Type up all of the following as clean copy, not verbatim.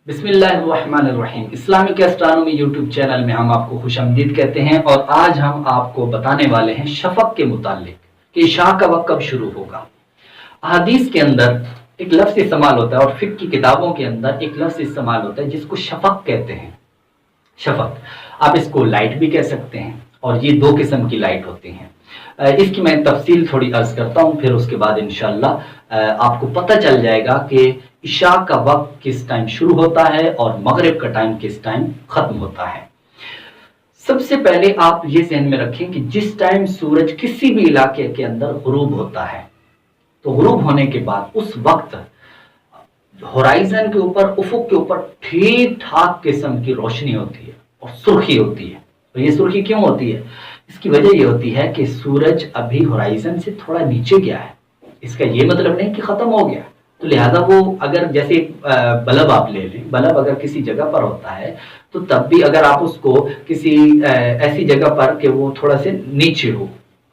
बिस्मिल्लाहिर्रहमानिर्रहीम। Islamic astronomy YouTube channel में हम आपको खुश आमदीद कहते हैं और आज हम आपको बताने वाले हैं शफक के मुतालिक कि इशा का वक्त कब शुरू होगा। अहादीस के अंदर एक लफ्ज़ इस्तेमाल होता है और फिक्र की किताबों के अंदर एक लफ्ज़ इस्तेमाल होता है जिसको शफक कहते हैं। शफक, आप इसको लाइट भी कह सकते हैं और ये दो किस्म की लाइट होती हैं। इसकी मैं तफसील थोड़ी अर्ज करता हूँ, फिर उसके बाद इंशाअल्लाह आपको पता चल जाएगा कि इशा का वक्त किस टाइम शुरू होता है और मगरिब का टाइम किस टाइम खत्म होता है। सबसे पहले आप ये ज़हन में रखें कि जिस टाइम सूरज किसी भी इलाके के अंदर गुरूब होता है तो गुरूब होने के बाद उस वक्त होराइजन के ऊपर, उफुक के ऊपर ठीक ठाक किस्म की रोशनी होती है और सुर्खी होती है। तो ये सुर्खी क्यों होती है? इसकी वजह ये होती है कि सूरज अभी होराइजन से थोड़ा नीचे गया है। इसका ये मतलब नहीं कि खत्म हो गया, तो लिहाजा वो अगर जैसे बल्ब आप ले लें, बल्ब अगर किसी जगह पर होता है तो तब भी अगर आप उसको किसी ऐसी जगह पर कि वो थोड़ा से नीचे हो,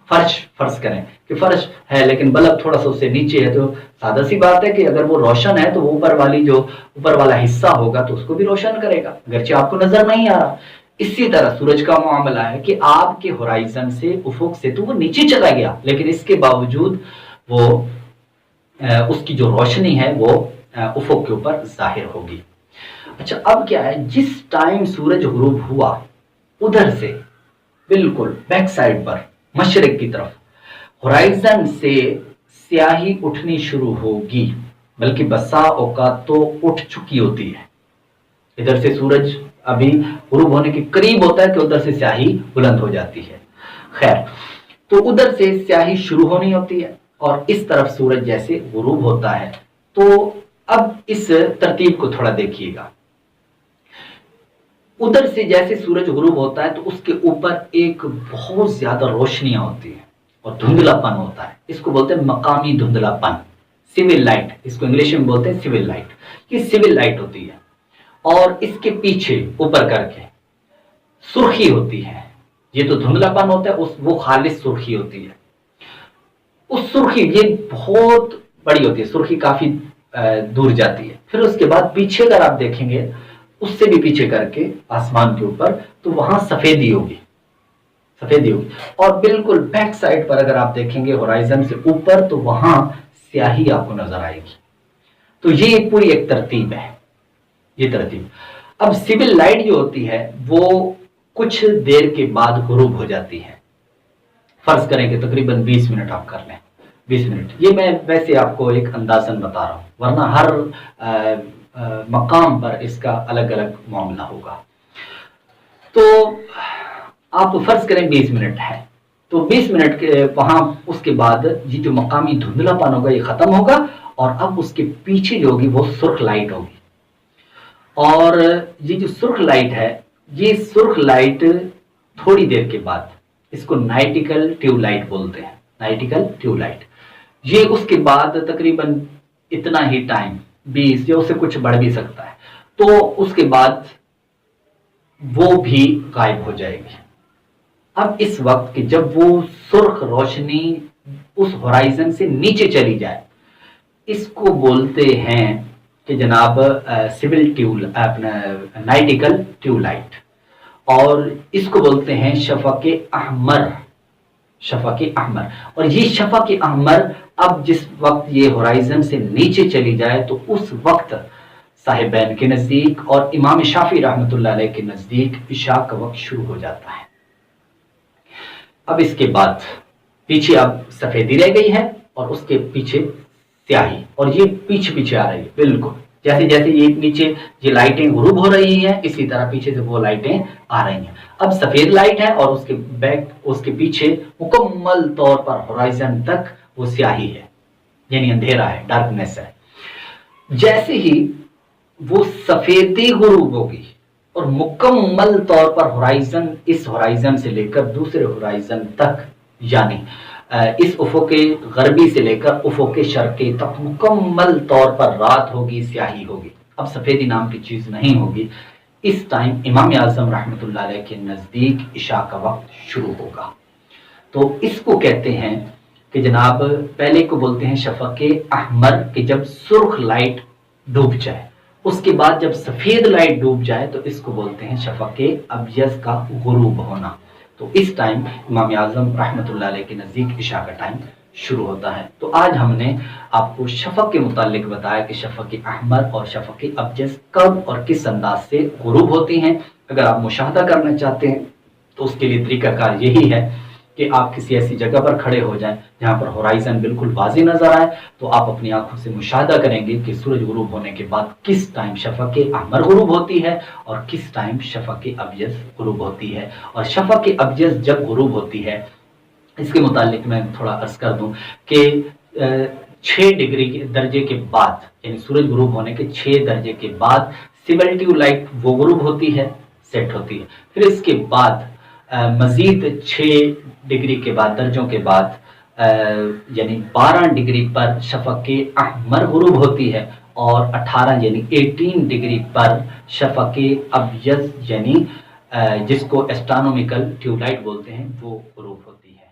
फर्श करें कि फर्श है लेकिन बल्ब थोड़ा सा उससे नीचे है, तो सादा सी बात है कि अगर वो रोशन है तो वो ऊपर वाला हिस्सा होगा तो उसको भी रोशन करेगा, अगरचे आपको नजर नहीं आ रहा। इसी तरह सूरज का मामला है कि आपके होराइजन से, उफुक से तो वो नीचे चला गया, लेकिन इसके बावजूद वो उसकी जो रोशनी है वो उफुक के ऊपर जाहिर होगी। अच्छा, अब क्या है, जिस टाइम सूरज गुरूब हुआ उधर से बिल्कुल बैक साइड पर मशरिक की तरफ होराइजन से स्याही उठनी शुरू होगी, बल्कि बसा औकात तो उठ चुकी होती है। इधर से सूरज अभी गुरूब होने के करीब होता है कि उधर से स्याही बुलंद हो जाती है। खैर, तो उधर से स्याही शुरू होनी होती है और इस तरफ सूरज जैसे गुरूब होता है। तो अब इस तरतीब को थोड़ा देखिएगा। उधर से जैसे सूरज गुरूब होता है तो उसके ऊपर एक बहुत ज्यादा रोशनियां होती है और धुंधलापन होता है। इसको बोलते हैं मकामी धुंधलापन, सिविल लाइट, इसको इंग्लिश में बोलते हैं सिविल लाइट। ये सिविल लाइट होती है और इसके पीछे ऊपर करके सुर्खी होती है। ये तो धुंधलापन होता है, वो खालिस सुर्खी होती है। उस सुर्खी ये बहुत बड़ी होती है, सुर्खी काफी दूर जाती है। फिर उसके बाद पीछे अगर आप देखेंगे, उससे भी पीछे करके आसमान के ऊपर, तो वहां सफेदी होगी और बिल्कुल बैक साइड पर अगर आप देखेंगे होराइजन से ऊपर, तो वहां स्याही आपको नजर आएगी। तो ये पूरी एक तरतीब है, ये तरतीब। अब सिविल लाइट जो होती है वो कुछ देर के बाद गुरूब हो जाती है। फर्ज करें कि तकरीबन 20 मिनट आप कर लें, 20 मिनट। ये मैं वैसे आपको एक अंदाजन बता रहा हूँ, वरना हर मकाम पर इसका अलग अलग मामला होगा। तो आप फर्ज करें 20 मिनट है, तो 20 मिनट के वहां उसके बाद ये जो मकामी धुंधलापन होगा ये खत्म होगा और अब उसके पीछे जो होगी वो सुर्ख लाइट होगी। और ये जो सुर्ख लाइट है, ये सुर्ख लाइट थोड़ी देर के बाद, इसको नाइटिकल ट्यूबलाइट बोलते हैं, नाइटिकल ट्यूबलाइट। ये उसके बाद तकरीबन इतना ही टाइम, 20 या उससे कुछ बढ़ भी सकता है, तो उसके बाद वो भी गायब हो जाएगी। अब इस वक्त कि जब वो सुर्ख रोशनी उस होराइजन से नीचे चली जाए, इसको बोलते हैं कि जनाब नाइटिकल ट्यूबलाइट, और इसको बोलते हैं शफक अहमर, शफक अहमर। और ये शफक अहमर अब जिस वक्त ये होराइजन से नीचे चली जाए तो उस वक्त साहिबैन के नज़दीक और इमाम शाफी रहमतुल्लाह अलैह के नज़दीक इशा का वक्त शुरू हो जाता है। अब इसके बाद पीछे अब सफेदी रह गई है और उसके पीछे स्याही, और ये पीछे पीछे आ रही है, बिल्कुल जैसे जैसे ये नीचे ये लाइटें गुरूब हो रही हैं, इसी तरह पीछे से वो लाइटें आ रही हैं। अब सफेद लाइट है और उसके पीछे मुकम्मल तौर पर होराइजन तक वो स्याही है, यानी अंधेरा है, डार्कनेस है। जैसे ही वो सफेदी गुरूब होगी और मुकम्मल तौर पर होराइजन, इस होराइजन से लेकर दूसरे होराइजन तक, यानी इस उफुक गरबी से लेकर उफुक शर्की तक मुकम्मल तौर पर रात होगी, स्याही होगी। अब सफेदी नाम की चीज नहीं होगी। इस टाइम इमाम आज़म रहमतुल्लाह अलैह के नजदीक इशा का वक्त शुरू होगा। तो इसको कहते हैं कि जनाब, पहले को बोलते हैं शफक अहमर, कि जब सुर्ख लाइट डूब जाए, उसके बाद जब सफ़ेद लाइट डूब जाए तो इसको बोलते हैं शफ़क़ अब्यज़ का गुरूब होना। तो इस टाइम इमाम आज़म रहमतुल्लाह अलैह के नज़दीक इशा का टाइम शुरू होता है। तो आज हमने आपको शफ़क़ के मुतालिक बताया कि शफ़क़ अहमर और शफ़क़ अब्यज़ कब और किस अंदाज से गुरूब होती हैं। अगर आप मुशाहदा करना चाहते हैं तो उसके लिए तरीक़ाकार यही है कि आप किसी ऐसी जगह पर खड़े हो जाएं जहां पर होराइजन बिल्कुल वाज़ेह नज़र आए, तो आप अपनी आंखों से मुशाहदा करेंगे कि सूरज गुरूब होने के बाद किस टाइम शफ़क़ अहमर गुरूब होती है और किस टाइम शफ़क़ अब्यज़ गुरूब होती है। और शफ़क़ अब्यज़ जब गुरूब होती है, इसके मुतालिक मैं थोड़ा अर्ज़ कर दूं कि 6 डिग्री के दर्जे के बाद, यानी सूरज गुरूब होने के 6 दर्जे के बाद सिबल्टिव लाइट वो गुरूब होती है, सेट होती है। फिर इसके बाद मज़ीद 6 डिग्री के बाद, दर्जों के बाद, यानी 12 डिग्री पर शफ़क़ अहमर गुरूब होती है और 18 यानी 18 डिग्री पर शफ़क़ अब्यज़ यानी जिसको एस्ट्रोनॉमिकल ट्यूबलाइट बोलते हैं वो गुरूब होती है।